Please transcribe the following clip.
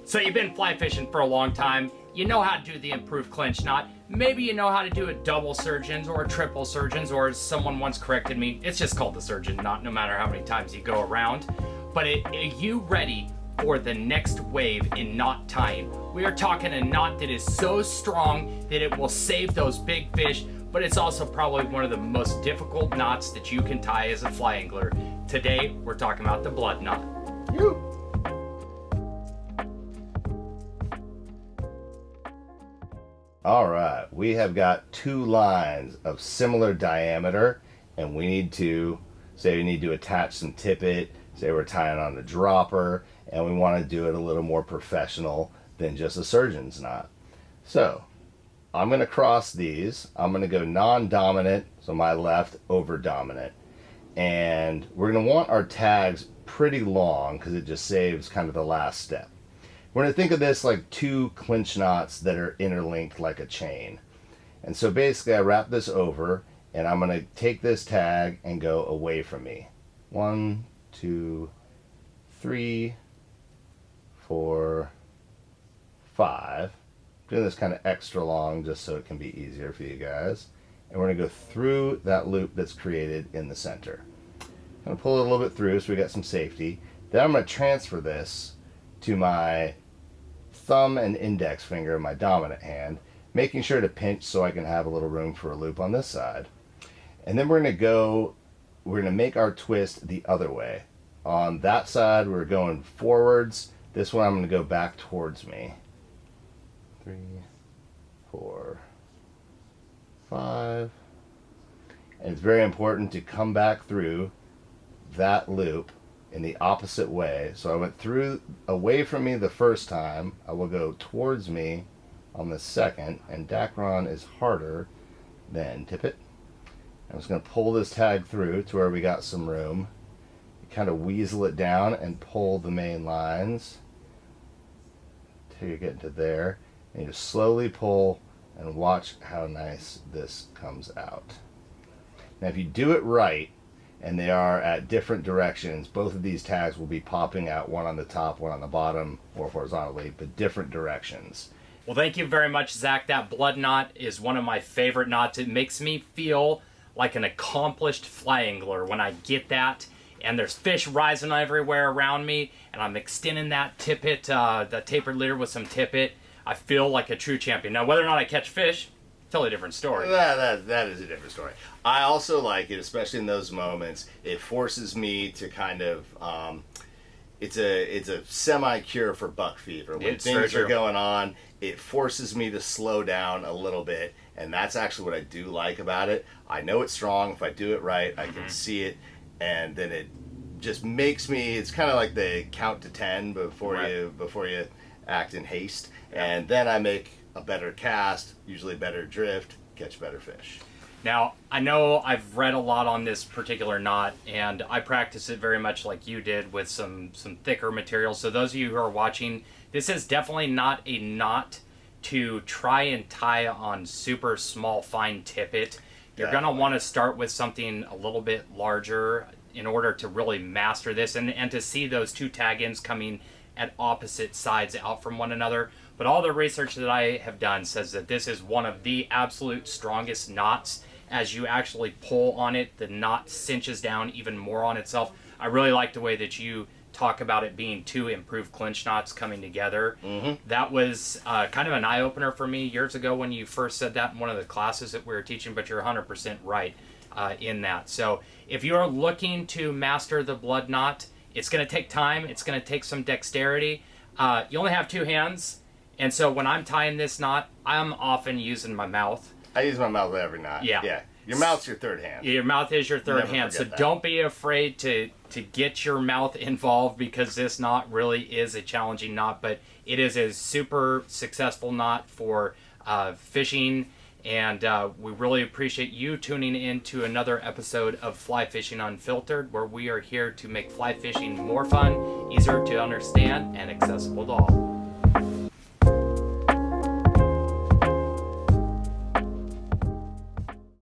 So you've been fly fishing for a long time. You know how to do the improved clinch knot. Maybe you know how to do a double surgeons or a triple surgeons, or as someone once corrected me, it's just called the surgeon knot no matter how many times you go around. But are you ready for the next wave in knot tying? We are talking a knot that is so strong that it will save those big fish, but it's also probably one of the most difficult knots that you can tie as a fly angler. Today, we're talking about the blood knot. Woo. All right, we have got two lines of similar diameter, and we need to attach some tippet, say we're tying on the dropper, and we want to do it a little more professional than just a surgeon's knot. So I'm going to cross these. I'm going to go non-dominant, so my left over dominant. And we're going to want our tags pretty long because it just saves kind of the last step. We're going to think of this like two clinch knots that are interlinked like a chain. And so basically I wrap this over, and I'm going to take this tag and go away from me. 1, 2, 3, 4, 5. Doing this kind of extra long just so it can be easier for you guys. And we're going to go through that loop that's created in the center. I'm going to pull it a little bit through so we got some safety. Then I'm going to transfer this to my thumb and index finger of my dominant hand, making sure to pinch so I can have a little room for a loop on this side. And then we're going to make our twist the other way. On that side we're going forwards. This one I'm going to go back towards me. 3, 4, 5. And it's very important to come back through that loop in the opposite way. So I went through away from me the first time. I will go towards me on the second, and Dacron is harder than tippet. I'm just going to pull this tag through to where we got some room. You kind of weasel it down and pull the main lines till you get to there, and you just slowly pull and watch how nice this comes out. Now if you do it right, and they are at different directions, both of these tags will be popping out, one on the top, one on the bottom, or horizontally, but different directions. Well, thank you very much, Zach. That blood knot is one of my favorite knots. It makes me feel like an accomplished fly angler when I get that, and there's fish rising everywhere around me, and I'm extending that tippet, the tapered leader with some tippet. I feel like a true champion. Now, whether or not I catch fish, totally different story. That is a different story. I also like it, especially in those moments. It forces me to kind of, it's a semi-cure for buck fever. When things are going on, it forces me to slow down a little bit, and that's actually what I do like about it. I know it's strong. If I do it right, I can see it, and then it just makes me, it's kind of like the count to 10 before you act in haste, and then I make a better cast, usually better drift, catch better fish. Now, I know I've read a lot on this particular knot, and I practice it very much like you did with some thicker material. So those of you who are watching, this is definitely not a knot to try and tie on super small, fine tippet. You're going to want to start with something a little bit larger in order to really master this, and to see those two tag ends coming at opposite sides out from one another. But all the research that I have done says that this is one of the absolute strongest knots. As you actually pull on it, the knot cinches down even more on itself. I really like the way that you talk about it being two improved clinch knots coming together. That was kind of an eye-opener for me years ago when you first said that in one of the classes that we were teaching, but you're 100% right in that. So if you're looking to master the blood knot, it's going to take time. It's going to take some dexterity. You only have two hands, and so when I'm tying this knot, I'm often using my mouth. I use my mouth every knot. Yeah. Your mouth's your third hand. Your mouth is your third hand. So don't be afraid to get your mouth involved, because this knot really is a challenging knot, but it is a super successful knot for fishing. And we really appreciate you tuning in to another episode of Fly Fishing Unfiltered, where we are here to make fly fishing more fun, easier to understand, and accessible to all.